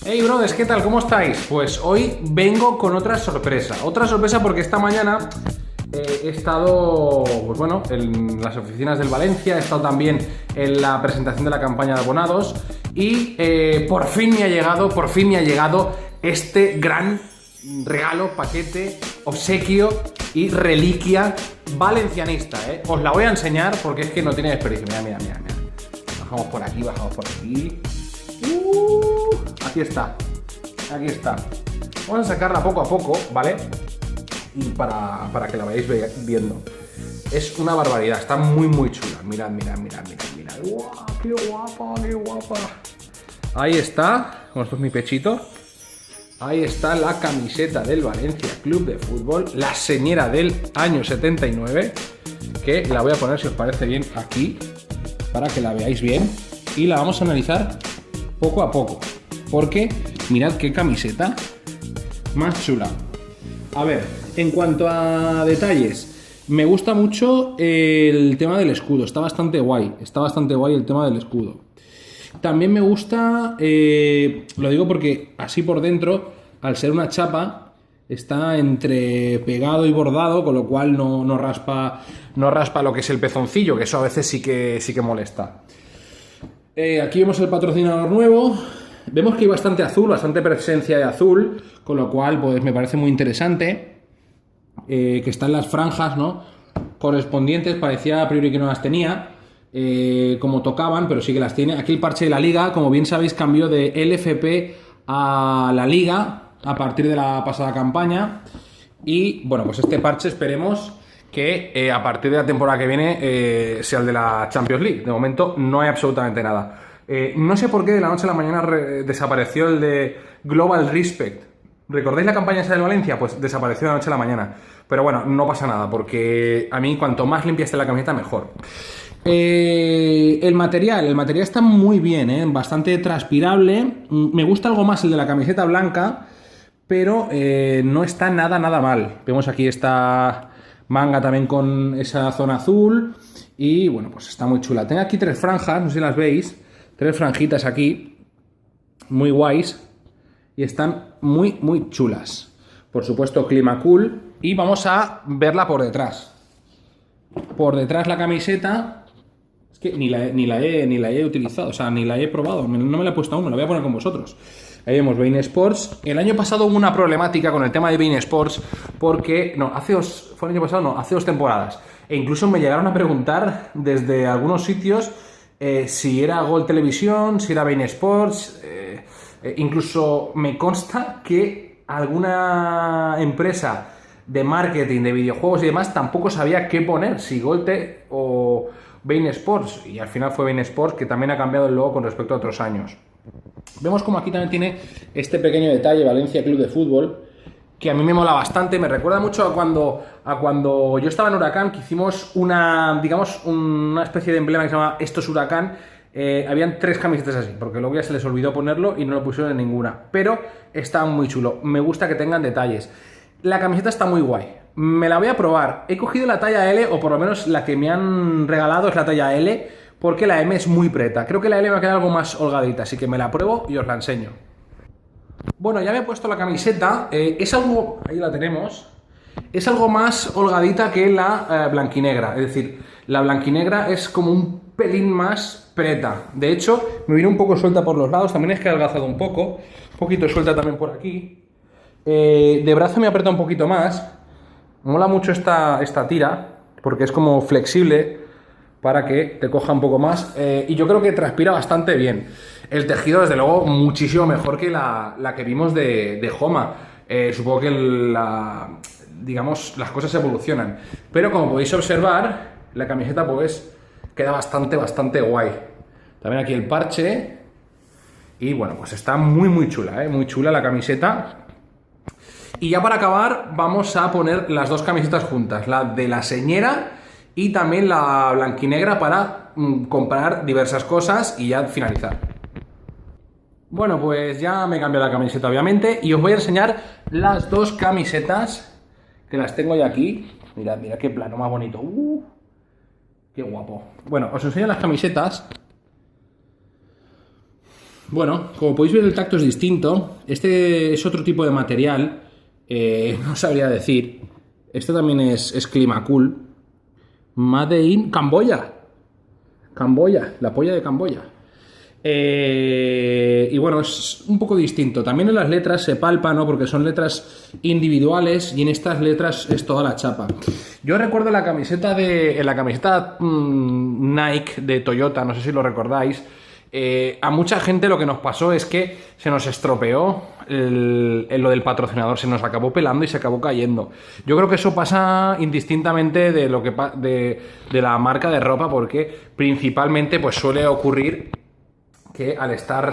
Hey brothers, ¿qué tal? ¿Cómo estáis? Pues hoy vengo con otra sorpresa. Otra sorpresa porque esta mañana he estado, pues bueno, en las oficinas del Valencia, he estado también en la presentación de la campaña de abonados y por fin me ha llegado este gran regalo, paquete, obsequio y reliquia valencianista, ¿eh? Os la voy a enseñar porque es que no tiene desperdicio. Mira. Bajamos por aquí. Aquí está. Vamos a sacarla poco a poco, ¿vale? Y para que la vayáis viendo. Es una barbaridad, está muy chula. Mirad. ¡Guau! ¡Qué guapa! Ahí está, como esto es mi pechito. Ahí está la camiseta del Valencia Club de Fútbol, la señera del año 79, que la voy a poner, si os parece bien, aquí, para que la veáis bien. Y la vamos a analizar poco a poco, porque mirad qué camiseta más chula. A ver, en cuanto a detalles, me gusta mucho el tema del escudo, está bastante guay el tema del escudo. También me gusta, lo digo porque así por dentro, al ser una chapa, está entre pegado y bordado, con lo cual no raspa lo que es el pezoncillo, que eso a veces sí que molesta. Aquí vemos el patrocinador nuevo. Vemos que hay bastante azul, bastante presencia de azul, con lo cual pues me parece muy interesante que están las franjas, ¿no?, correspondientes. Parecía a priori que no las tenía, como tocaban, pero sí que las tiene. Aquí el parche de la Liga, como bien sabéis, cambió de LFP a la Liga a partir de la pasada campaña. Y bueno, pues este parche esperemos que a partir de la temporada que viene sea el de la Champions League. De momento no hay absolutamente nada. No sé por qué de la noche a la mañana desapareció el de Global Respect. ¿Recordáis la campaña esa del Valencia? Pues desapareció de la noche a la mañana. Pero bueno, no pasa nada, porque a mí cuanto más limpia esté la camiseta, mejor. El material está muy bien, bastante transpirable. Me gusta algo más el de la camiseta blanca, pero no está nada mal. Vemos aquí esta manga también con esa zona azul. Y bueno, pues está muy chula. Tengo aquí 3 franjas, no sé si las veis. 3 franjitas aquí, muy guays, y están muy chulas. Por supuesto, clima cool. Y vamos a verla por detrás. Por detrás la camiseta, es que ni la he utilizado, o sea, ni la he probado, no me la he puesto aún, me la voy a poner con vosotros. Ahí vemos Bein Sports. El año pasado hubo una problemática con el tema de Bein Sports, porque, fue el año pasado, hace 2 temporadas. E incluso me llegaron a preguntar desde algunos sitios si era Gol Televisión, si era Bein Sports. Incluso me consta que alguna empresa de marketing, de videojuegos y demás tampoco sabía qué poner, si Golte o Bein Sports. Y al final fue Bein Sports, que también ha cambiado el logo con respecto a otros años. Vemos como aquí también tiene este pequeño detalle, Valencia Club de Fútbol, que a mí me mola bastante. Me recuerda mucho a cuando yo estaba en Huracán, que hicimos una especie de emblema que se llama Esto es Huracán. Habían 3 camisetas así, porque luego ya se les olvidó ponerlo y no lo pusieron en ninguna. Pero está muy chulo, me gusta que tengan detalles. La camiseta está muy guay, me la voy a probar. He cogido la talla L, o por lo menos la que me han regalado es la talla L, porque la M es muy preta. Creo que la L me va a quedar algo más holgadita, así que me la pruebo y os la enseño. Bueno, ya me he puesto la camiseta, es algo, ahí la tenemos, es algo más holgadita que la blanquinegra, es decir, la blanquinegra es como un pelín más preta. De hecho, me viene un poco suelta por los lados, también es que he adelgazado un poquito suelta también por aquí. De brazo me aprieta un poquito más. Me mola mucho esta tira, porque es como flexible para que te coja un poco más, y yo creo que transpira bastante bien. El tejido, desde luego, muchísimo mejor que la que vimos de Homa. Supongo que digamos, las cosas evolucionan, pero como podéis observar, la camiseta pues queda bastante guay. También aquí el parche, y bueno, pues está muy chula, muy chula la camiseta. Y ya para acabar vamos a poner las 2 camisetas juntas, la de la señera y también la blanquinegra, para comparar diversas cosas y ya finalizar. Bueno, pues ya me he cambiado la camiseta obviamente y os voy a enseñar las 2 camisetas, que las tengo ya aquí. Mirad qué plano más bonito. Qué guapo. Bueno, os enseño las camisetas Bueno, como podéis ver el tacto es distinto. Este es otro tipo de material. No sabría decir. Este también es Climacool. Made in Camboya. Camboya, la polla de Camboya. Y bueno, es un poco distinto. También en las letras se palpa, ¿no? Porque son letras individuales y en estas letras es toda la chapa. Yo recuerdo en la camiseta Nike de Toyota, no sé si lo recordáis. A mucha gente lo que nos pasó es que se nos estropeó lo del patrocinador, se nos acabó pelando y se acabó cayendo. Yo creo que eso pasa indistintamente de lo que de la marca de ropa, porque principalmente pues suele ocurrir que al estar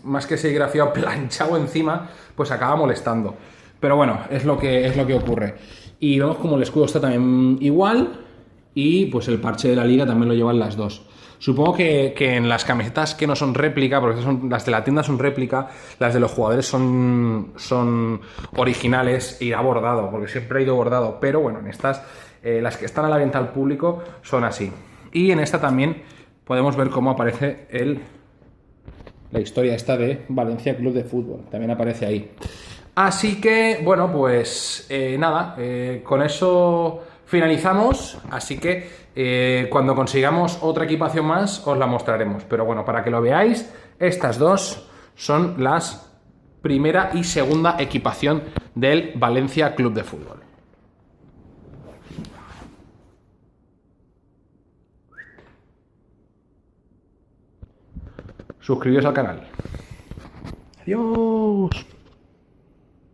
más que serigrafiado planchado encima, pues acaba molestando. Pero bueno, es lo que ocurre. Y vemos como el escudo está también igual y pues el parche de la liga también lo llevan las dos. Supongo que en las camisetas que no son réplica, porque las de la tienda son réplica, las de los jugadores son originales e irá bordado, porque siempre ha ido bordado. Pero bueno, en estas, las que están a la venta al público son así. Y en esta también podemos ver cómo aparece la historia esta de Valencia Club de Fútbol. También aparece ahí. Así que, bueno, pues nada, con eso finalizamos, así que cuando consigamos otra equipación más os la mostraremos. Pero bueno, para que lo veáis, estas dos son las primera y segunda equipación del Valencia Club de Fútbol. Suscribiros al canal. Adiós.